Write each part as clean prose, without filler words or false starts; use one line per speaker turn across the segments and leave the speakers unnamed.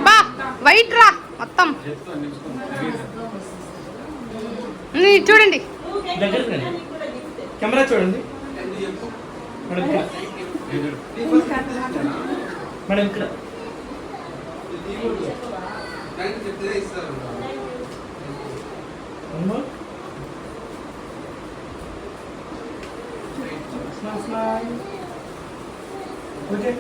బా వైట్ రా మొత్తం చూడండి
కెమెరా చూడండి మేడం ఇక్కడ okay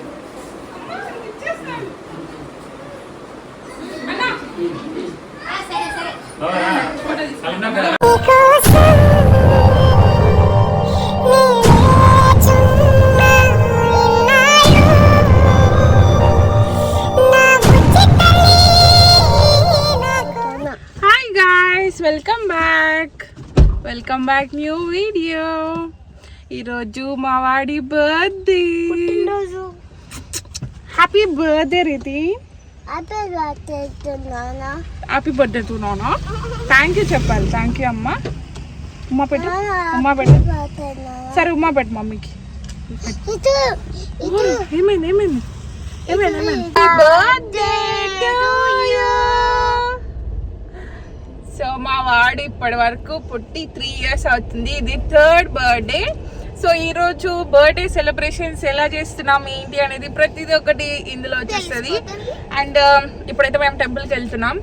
welcome back new video. ఈరోజు మా వాడి బర్త్డే. హ్యాపీ బర్త్డే రీతి. హ్యాపీ బర్త్డే టు నానా. థ్యాంక్ యూ చెప్పాలి. థ్యాంక్ యూ అమ్మ. ఉమ్మా పెట్టు, ఉమ్మా పెట్టు. సరే ఉమ్మా పెట్టు మమ్మీకి. ఏమైంది ఏమైంది ఏమైంది? Birthday to you. సో మా వాడు ఇప్పటి వరకు పుట్టి 3 years అవుతుంది. ఇది 3rd బర్త్డే. సో ఈరోజు బర్త్డే సెలబ్రేషన్స్ ఎలా చేస్తున్నాం ఏంటి అనేది ప్రతిదీ ఒకటి ఇందులో వచ్చేస్తుంది. అండ్ ఇప్పుడైతే మేము టెంపుల్కి వెళ్తున్నాం.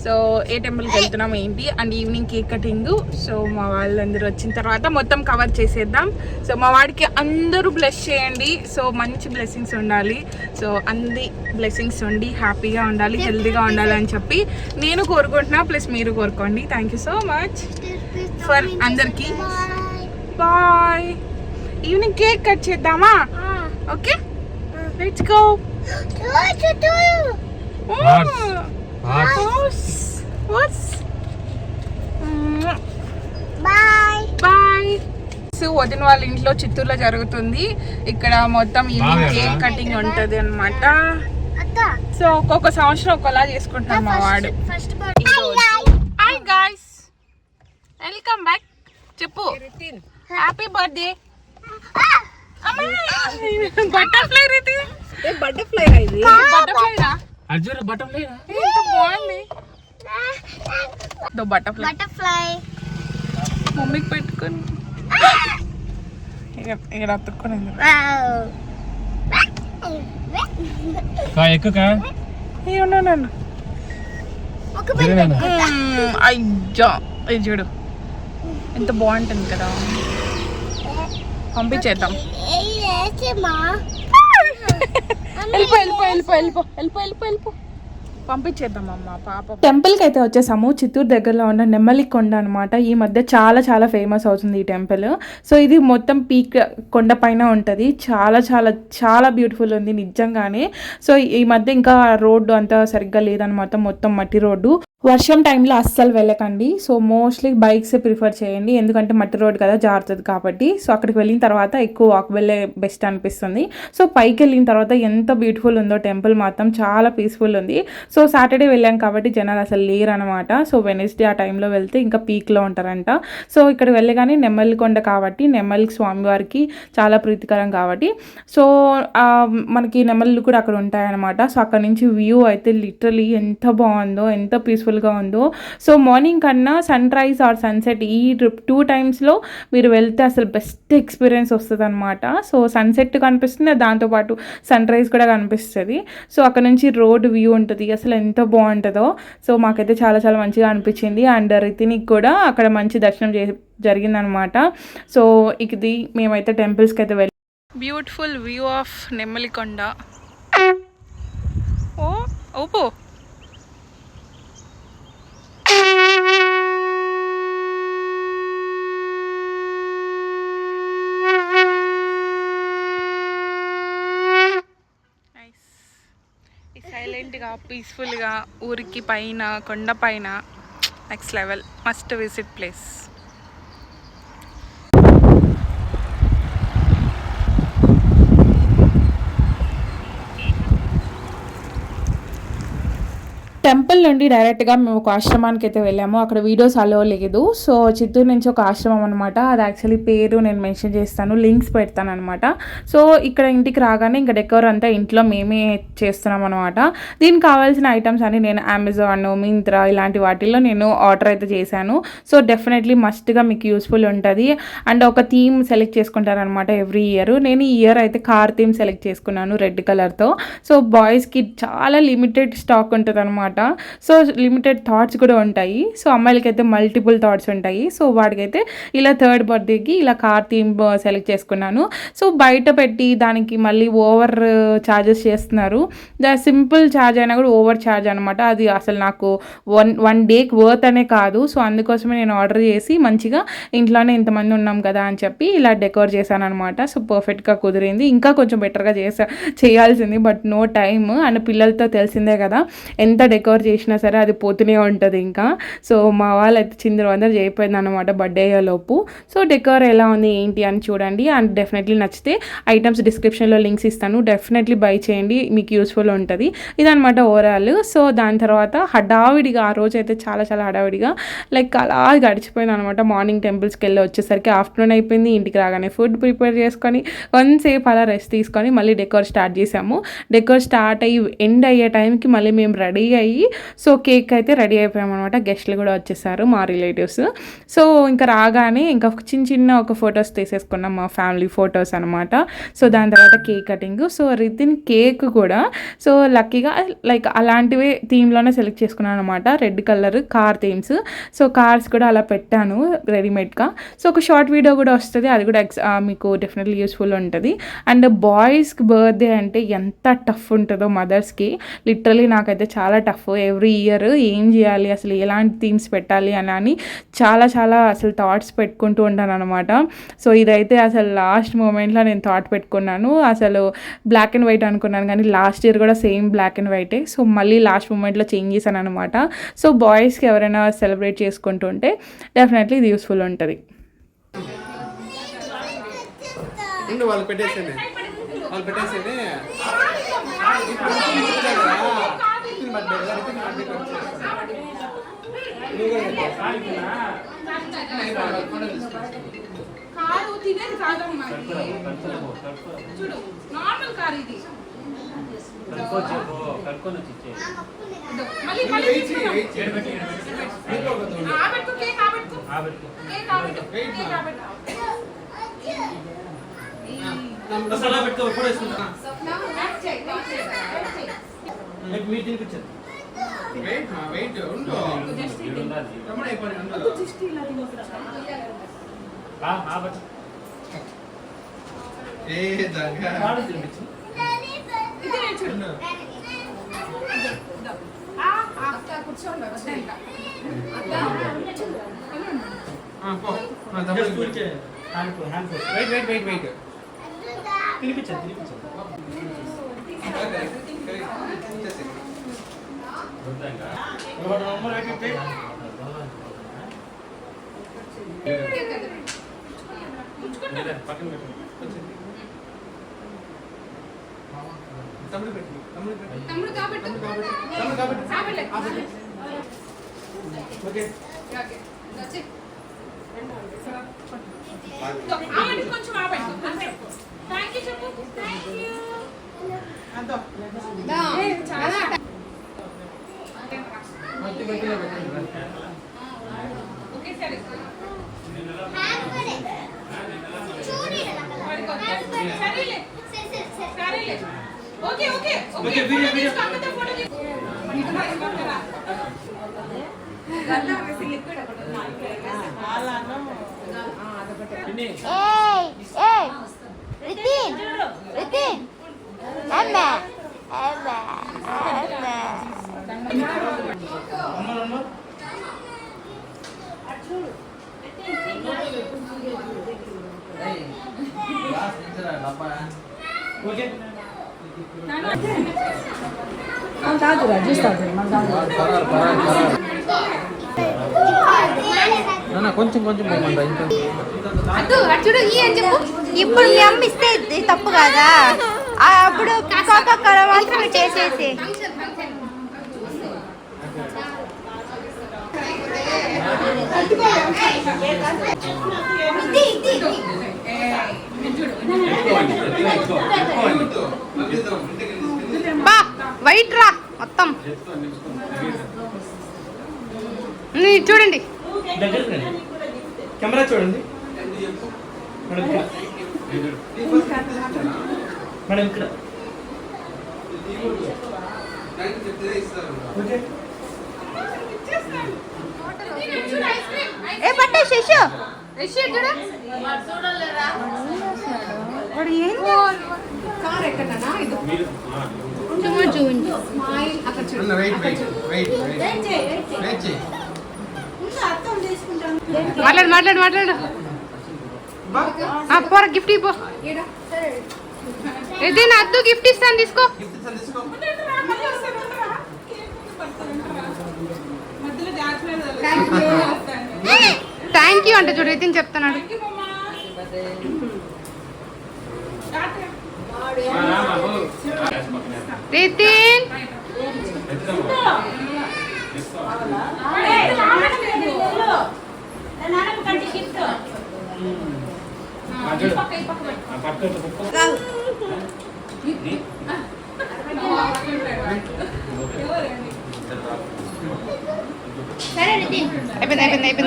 సో ఏ టెంపుల్కి వెళ్తున్నాం ఏంటి and evening cake cutting. So మా వాళ్ళందరూ వచ్చిన తర్వాత మొత్తం కవర్ చేసేద్దాం. సో మా వాడికి అందరూ బ్లెస్ చేయండి. సో మంచి బ్లెస్సింగ్స్ ఉండాలి. సో అన్ని బ్లెస్సింగ్స్ ఉండి హ్యాపీగా ఉండాలి, హెల్తీగా ఉండాలి అని చెప్పి నేను కోరుకుంటున్నా. ప్లస్ మీరు కోరుకోండి. Thank you so much for అందరికీ. బాయ్. ఈవినింగ్ కేక్ కట్ చేద్దామా? Okay let's go. వదిన వాళ్ళ ఇంట్లో చిత్తూరులో జరుగుతుంది. ఇక్కడ మొత్తం ఈవినింగ్ కేక్ కటింగ్ ఉంటది అన్నమాట. సో ఒక్కొక్క సంవత్సరం ఒకలా చేసుకుంటున్నాం మా వాడు. Hi guys, welcome back. చెప్పు హ్యాపీ బర్త్డే. బటర్ఫ్లై రీతి. బటర్ఫ్లై ఇది బటర్ఫ్లైనా?
అర్జున్ బటర్ఫ్లై
ఎంత బాగుంది. బటర్ఫ్లై బటర్ఫ్లై మమ్మీకి పెట్టుకొని ఇక్కడ అతుక్కొని అయ్యా ఇది చూడు ఎంత బాగుంటుంది కదా. పంపించేద్దాం. వెళ్ళిపో పంపించేద్దాం అమ్మ పాప. టెంపుల్కి అయితే వచ్చేసాము. చిత్తూరు దగ్గరలో ఉన్న నెమ్మలి కొండ అనమాట. ఈ మధ్య చాలా చాలా ఫేమస్ అవుతుంది ఈ టెంపుల్. సో ఇది మొత్తం పీక్ కొండ పైన ఉంటుంది. చాలా చాలా చాలా బ్యూటిఫుల్ ఉంది నిజంగానే. సో ఈ మధ్య ఇంకా రోడ్డు అంతా సరిగ్గా లేదనమాట. మొత్తం మట్టి రోడ్డు. వర్షం టైంలో అస్సలు వెళ్ళకండి. సో మోస్ట్లీ బైక్స్ ప్రిఫర్ చేయండి, ఎందుకంటే మట్టి రోడ్ కదా జారుతుంది కాబట్టి. సో అక్కడికి వెళ్ళిన తర్వాత ఎక్కువ వాక్ వెళ్ళే బెస్ట్ అనిపిస్తుంది. సో పైకి వెళ్ళిన తర్వాత ఎంత బ్యూటిఫుల్ ఉందో టెంపుల్ మాత్రం చాలా పీస్ఫుల్ ఉంది. సో సాటర్డే వెళ్ళాం కాబట్టి జనాలు అసలు లేరు అనమాట. సో వెనస్డే ఆ టైంలో వెళ్తే ఇంకా పీక్లో ఉంటారంట. సో ఇక్కడ వెళ్ళగానే నెమ్మలికొండ కాబట్టి నెమ్మలి స్వామివారికి చాలా ప్రీతికరం కాబట్టి సో మనకి నెమ్మలు కూడా అక్కడ ఉంటాయన్నమాట. సో అక్కడ నుంచి వ్యూ అయితే లిటరలీ ఎంత బాగుందో, ఎంత పీస్ఫుల్ గా ఉందో. సో మార్నింగ్ కన్నా సన్ రైజ్ ఆర్ సన్సెట్ ఈ 2 టైమ్స్లో మీరు వెళ్తే అసలు బెస్ట్ ఎక్స్పీరియన్స్ వస్తుంది అనమాట. సో సన్సెట్ కనిపిస్తుంది, దాంతోపాటు సన్ రైజ్ కూడా కనిపిస్తుంది. సో అక్కడ నుంచి రోడ్ వ్యూ ఉంటుంది. అసలు ఎంత బాగుంటుందో. సో మాకైతే చాలా చాలా మంచిగా అనిపించింది. అండ్ రితినికి కూడా అక్కడ మంచి దర్శనం జరిగిందనమాట. సో ఇది మేమైతే టెంపుల్స్కి అయితే వెళ్ళి బ్యూటిఫుల్ వ్యూ ఆఫ్ నెమ్మలికొండ. ఓపో సైలెంట్గా పీస్ఫుల్గా ఊరికి పైన కొండ పైన next level must visit place. Temple నుండి డైరెక్ట్గా మేము ఒక ఆశ్రమానికి అయితే వెళ్ళాము. అక్కడ వీడియోస్ అలో లేదు. సో చిత్తూరు నుంచి ఒక ఆశ్రమం అనమాట. అది యాక్చువల్లీ పేరు నేను మెన్షన్ చేస్తాను, లింక్స్ పెడతాను అనమాట. సో ఇక్కడ ఇంటికి రాగానే ఇంకా డెకోర్ అంతా ఇంట్లో మేమే చేస్తున్నాం అనమాట. దీనికి కావాల్సిన ఐటమ్స్ అన్ని నేను అమెజాన్, మింత్రా ఇలాంటి వాటిల్లో నేను ఆర్డర్ అయితే చేశాను. సో డెఫినెట్లీ మస్ట్గా మీకు యూస్ఫుల్ ఉంటుంది. అండ్ ఒక థీమ్ సెలెక్ట్ చేసుకుంటారనమాట ఎవ్రీ ఇయర్. నేను ఈ ఇయర్ అయితే కార్ థీమ్ సెలెక్ట్ చేసుకున్నాను రెడ్ కలర్తో. సో బాయ్స్కి చాలా లిమిటెడ్ స్టాక్ ఉంటుంది అనమాట. సో లిమిటెడ్ థాట్స్ కూడా ఉంటాయి. సో అమ్మాయిలకి అయితే మల్టిపుల్ థాట్స్ ఉంటాయి. సో వాడికైతే ఇలా థర్డ్ బర్త్డేకి ఇలా కార్ థీమ్ సెలెక్ట్ చేసుకున్నాను. సో బయట పెట్టి దానికి మళ్ళీ ఓవర్ ఛార్జెస్ చేస్తున్నారు. సింపుల్ ఛార్జ్ అయినా కూడా ఓవర్ ఛార్జ్ అనమాట. అది అసలు నాకు వన్ డేకి వర్త్ అనే కాదు. సో అందుకోసమే నేను ఆర్డర్ చేసి మంచిగా ఇంట్లోనే ఇంతమంది ఉన్నాం కదా అని చెప్పి ఇలా డెకోర్ చేశాను అనమాట. సో పర్ఫెక్ట్గా కుదిరింది. ఇంకా కొంచెం బెటర్గా చేయాల్సింది, బట్ నో టైమ్. అండ్ పిల్లలతో తెలిసిందే కదా, ఎంత డెకోర్ చేసినా సరే అది పోతూనే ఉంటుంది ఇంకా. సో మా వాళ్ళు అయితే చిందరవందరూ చేయిపోయింది అనమాట బర్త్డే లోపు. సో డెకోర్ ఎలా ఉంది ఏంటి అని చూడండి. అండ్ డెఫినెట్లీ నచ్చితే ఐటమ్స్ డిస్క్రిప్షన్లో లింక్స్ ఇస్తాను, డెఫినెట్లీ బై చేయండి, మీకు యూస్ఫుల్ ఉంటుంది. ఇదనమాట ఓవరాల్. సో దాని తర్వాత హడావిడిగా ఆ రోజు అయితే చాలా చాలా హడావిడిగా లైక్ అలా గడిచిపోయింది అనమాట. మార్నింగ్ టెంపుల్స్కి వెళ్ళి వచ్చేసరికి ఆఫ్టర్నూన్ అయిపోయింది. ఇంటికి రాగానే ఫుడ్ ప్రిపేర్ చేసుకొని కొంతసేపు అలా రెస్ట్ తీసుకొని మళ్ళీ డెకోర్ స్టార్ట్ చేసాము. డెకోర్ స్టార్ట్ అయ్యి ఎండ్ అయ్యే టైంకి మళ్ళీ మేము రెడీ అయ్యి సో కేక్ అయితే రెడీ అయిపోయామన్నమాట. గెస్ట్లు కూడా వచ్చేసారు మా రిలేటివ్స్. సో ఇంకా రాగానే ఇంకా చిన్న ఒక ఫొటోస్ తీసేసుకున్నాం, మా ఫ్యామిలీ ఫొటోస్ అనమాట. సో దాని తర్వాత cake cutting. So Ritin cake కూడా సో లక్కీగా లైక్ అలాంటివి థీమ్లోనే సెలెక్ట్ చేసుకున్నాను అనమాట. Red colour car themes. So cars కూడా అలా పెట్టాను రెడీమేడ్గా. సో ఒక షార్ట్ వీడియో కూడా వస్తుంది, అది కూడా మీకు డెఫినెట్లీ యూస్ఫుల్ ఉంటుంది. అండ్ బాయ్స్కి బర్త్డే అంటే ఎంత టఫ్ ఉంటుందో మదర్స్కి, లిటరలీ నాకైతే చాలా టఫ్. ఎవ్రీ ఇయర్ ఏం చేయాలి, అసలు ఎలాంటి థీమ్స్ పెట్టాలి అని చాలా చాలా అసలు థాట్స్ పెట్టుకుంటూ ఉంటాను అనమాట. సో ఇదైతే అసలు లాస్ట్ మూమెంట్లో నేను థాట్ పెట్టుకున్నాను. అసలు బ్లాక్ అండ్ వైట్ అనుకున్నాను, కానీ లాస్ట్ ఇయర్ కూడా సేమ్ బ్లాక్ అండ్ వైటే. సో మళ్ళీ లాస్ట్ మూమెంట్లో చేంజ్ చేశాను అనమాట. సో బాయ్స్కి ఎవరైనా సెలబ్రేట్ చేసుకుంటుంటే డెఫినెట్లీ ఇది యూస్ఫుల్ ఉంటుంది.
వాళ్ళు పెట్టేసేది
కారు తినేది కాదమ్మా, చూడు నార్మల్ కార్ ఇది.
మీరు తినిపించారు
కొంచెం కొంచెం
చూడు ఈ అని చెప్పు. ఇప్పుడు మీ అమ్మ ఇస్తే ఇది తప్పు కదా, అప్పుడు మాత్రమే చేసేసి బా వైట్ రా మొత్తం. చూడండి
దగ్గరికి రండి. కెమెరా చూడండి మేడం ఇక్కడ. మేడం ఇక్కడ. ఓకే.
ఏ పట్టే శిశు మాట్లాడు పోరా గిఫ్ట్ ఇపో. ఇది నా అద్దు గిఫ్ట్ ఇస్తాను తీసుకో. థ్యాంక్ యూ అంటే చూడు రితిన్ చెప్తున్నాడు. రితిన్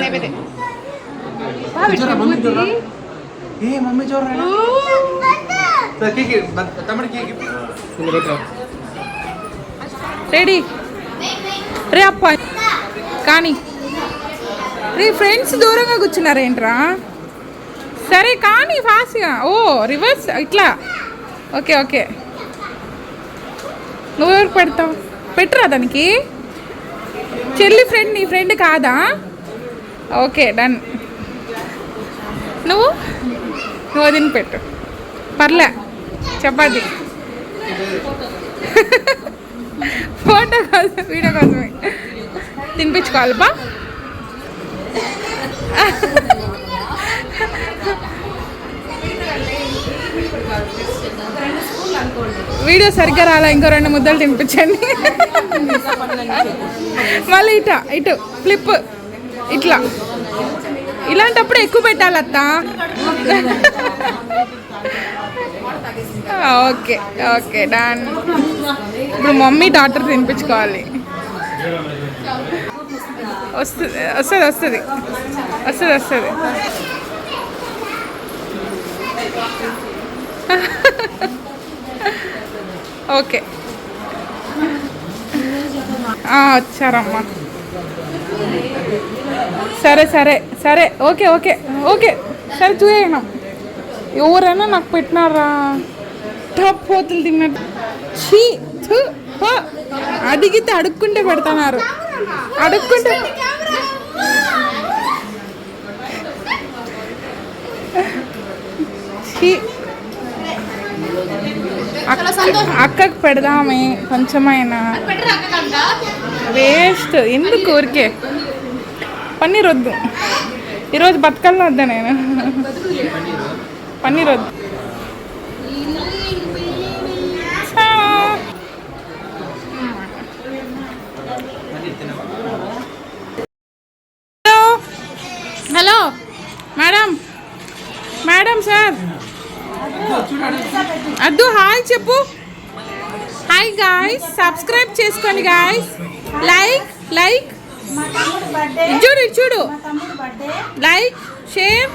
అయిపోయింది.
ఏ మమ్మీ చూడరా తమ్ముడికి
రెడీ రే అప్ప కానీ రే ఫ్రెండ్స్ దూరంగా కూర్చున్నారేంట్రా? సరే కానీ ఫాస్ట్గా. ఓ రివర్స్ ఇట్లా. ఓకే నువ్వెవరికి పెడతావు? పెట్టరా దానికి. చెల్లి ఫ్రెండ్ నీ ఫ్రెండ్ కాదా? Okay done. నువ్వు తిని పెట్టు పర్లే. చపాతి ఫోటో కోసం వీడియో కోసమే తినిపించుకోవాలి బా. వీడియో సరిగ్గా రాలా, ఇంకో 2 ముద్దలు తినిపించండి. మళ్ళీ ఇటు ఫ్లిప్ ఇట్లా. ఇలాంటప్పుడు ఎక్కువ పెట్టాలి అత్త. Okay done. ఇప్పుడు మమ్మీ డాక్టర్ తినిపించుకోవాలి. వస్తుంది. ఓకే వచ్చారమ్మా. సరే ఓకే సరే చూయను. ఎవరైనా నాకు పెట్టినారా పోతులు తిన్నట్టు. అడిగితే అడుక్కుంటే పెడతాన్నారు. అడుక్కుంటే అక్కకు పెడదామే కొంచెమైనా. వేస్ట్ ఎందుకు ఊరికే. పన్నీర్ వద్దు ఈరోజు బతకాలని వద్దా నేను. పన్నీర్ వద్దు. హలో మేడం సార్ అద్దు హాయ్ చెప్పు. హాయ్ గాయ్స్, సబ్స్క్రైబ్ చేసుకోండి గాయ్స్. లైక్ చూడు లైక్ షేర్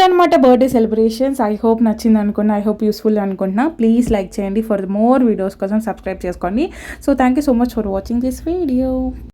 అనమాట. బర్త్డే సెలబ్రేషన్స్ ఐ హోప్ నచ్చింది అనుకున్నా. ఐ హోప్ యూస్ఫుల్ అనుకుంటున్నా. ప్లీజ్ లైక్ చేయండి. ఫర్ మోర్ వీడియోస్ కోసం సబ్స్క్రైబ్ చేసుకోండి. So thank you so much for watching this video.